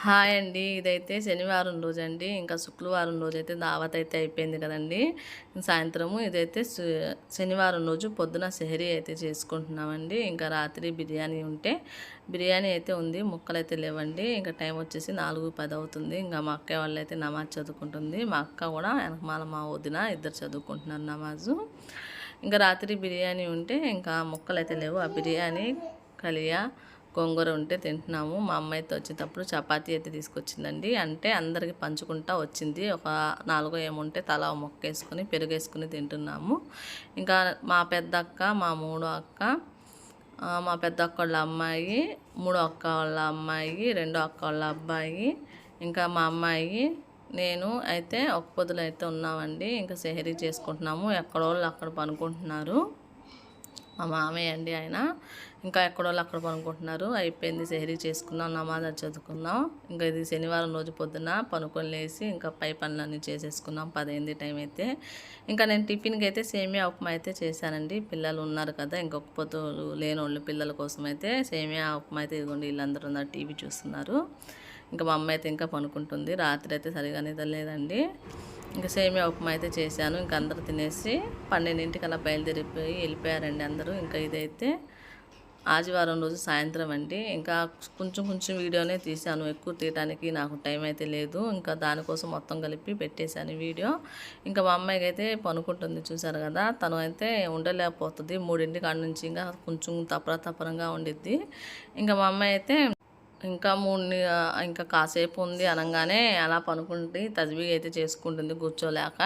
Hi అండి. ఇదైతే శనివారం రోజండి. ఇంకా శుక్రవారం రోజైతే దావత్ అయితే అయిపోయింది కదండీ! సాయంత్రము ఇదైతే శనివారం రోజు పొద్దున సెహరీ అయితే చేసుకుంటున్నామండి. ఇంకా రాత్రి బిర్యానీ ఉంటే బిర్యానీ అయితే ఉంది. ముక్కలైతే లేవండి. ఇంకా టైం వచ్చేసి 4:10 అవుతుంది. ఇంకా మా అక్కయ్య వాళ్ళైతే నమాజ్ చదువుకుంటుంది. మా అక్క కూడా వెనకమాల మా వదిన ఇద్దరు చదువుకుంటున్నారు నమాజు. ఇంకా రాత్రి బిర్యానీ ఉంటే ఇంకా ముక్కలైతే లేవు. ఆ బిర్యానీ కలియా గోంగూర ఉంటే తింటున్నాము. మా అమ్మ అయితే వచ్చేటప్పుడు చపాతీ అయితే తీసుకొచ్చిందండి. అంటే అందరికి పంచుకుంటా వచ్చింది. ఒక 4 ఏముంటే తలా ముక్క వేసుకొని పెరుగేసుకుని తింటున్నాము. ఇంకా మా పెద్దక్క, మా మూడో అక్క, మా పెద్ద అక్క వాళ్ళ అమ్మాయి, మూడో అక్క వాళ్ళ అమ్మాయి, రెండో అక్క వాళ్ళ అబ్బాయి, ఇంకా మా అమ్మాయి, నేను అయితే ఒక పొద్దులు అయితే ఉన్నామండి. ఇంకా సెహరీ చేసుకుంటున్నాము. ఎక్కడోళ్ళు అక్కడ పనుకుంటున్నారు. మా మామయ్య అండి ఆయన. ఇంకా ఎక్కడోళ్ళు అక్కడ పనుకుంటున్నారు. అయిపోయింది, సెహరీ చేసుకున్నాం, నమాజ్ చదువుకున్నాం. ఇంకా ఇది శనివారం రోజు పొద్దున పనుకొని లేసి ఇంకా పై పనులన్నీ చేసేసుకున్నాం. 10 అయింది టైం అయితే. ఇంకా నేను టిఫిన్కి అయితే సేమియా ఉప్మా అయితే చేశానండి. పిల్లలు ఉన్నారు కదా, ఇంకొక పొద్దు లేనోళ్ళు పిల్లల కోసం అయితే సేమియా ఉప్మా అయితే ఇదిగోండి వీళ్ళందరూ ఉన్నారు, టీవీ చూస్తున్నారు. ఇంకా మా అమ్మ అయితే ఇంకా పనుకుంటుంది. రాత్రి అయితే సరిగా నిద్రలేదండి. ఇంకా సేమియా ఉప్మా అయితే చేశాను. ఇంకా అందరూ తినేసి 12ంటికి అలా బయలుదేరిపోయి వెళ్ళిపోయారండి అందరూ. ఇంకా ఇదైతే ఆదివారం రోజు సాయంత్రం అండి. ఇంకా కొంచెం వీడియోనే తీశాను. ఎక్కువ తీయడానికి నాకు టైం అయితే లేదు. ఇంకా దానికోసం మొత్తం కలిపి పెట్టేశాను వీడియో. ఇంకా మా అమ్మాయికి అయితే పనుకుంటుంది, చూసారు కదా. తను అయితే ఉండలేకపోతుంది. 3 కాడ నుంచి ఇంకా కొంచెం తపరంగా ఉండిద్ది. ఇంకా మా అమ్మాయి అయితే ఇంకా కాసేపు ఉంది అనగానే అలా పనుకుంటే తజ్బీ అయితే చేసుకుంటుంది కూర్చోలేక.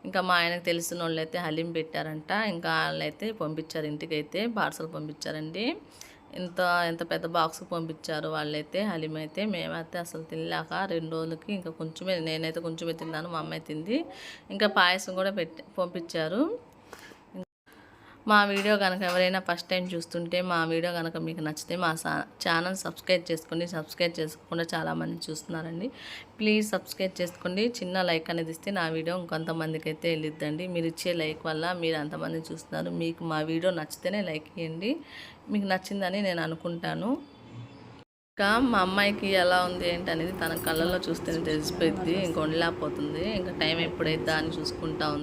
ఇంకా మా ఆయనకు తెలిసిన వాళ్ళు అయితే హలీం పెట్టారంట. ఇంకా వాళ్ళైతే పంపించారు, ఇంటికైతే పార్సల్ పంపించారండి. ఎంత పెద్ద బాక్స్ పంపించారు వాళ్ళైతే హలీం అయితే. మేమైతే అసలు తినలేక 2 రోజులకి ఇంకా కొంచెమే, నేనైతే కొంచెమే తిన్నాను, మా అమ్మాయి తింది. ఇంకా పాయసం కూడా పంపించారు. మా వీడియో కనుక ఎవరైనా ఫస్ట్ టైం చూస్తుంటే మా వీడియో కనుక మీకు నచ్చితే మా ఛానల్ సబ్స్క్రైబ్ చేసుకోండి. సబ్స్క్రైబ్ చేసుకోకుండా చాలామంది చూస్తున్నారండి. ప్లీజ్ సబ్స్క్రైబ్ చేసుకోండి. చిన్న లైక్ అనేది ఇస్తే నా వీడియో ఇంకొంతమందికి అయితే వెళ్ళిద్దండి. మీరు ఇచ్చే లైక్ వల్ల మీరు అంతమంది చూస్తున్నారు. మీకు మా వీడియో నచ్చితేనే లైక్ ఇవ్వండి. మీకు నచ్చిందని నేను అనుకుంటాను. ఇంకా మా అమ్మాయికి ఎలా ఉంది ఏంటి అనేది తన కళ్ళల్లో చూస్తేనే తెలిసిపోయింది. ఇంక ఉండలేకపోతుంది. ఇంకా టైం ఎప్పుడైద్దా అని చూసుకుంటా ఉంది.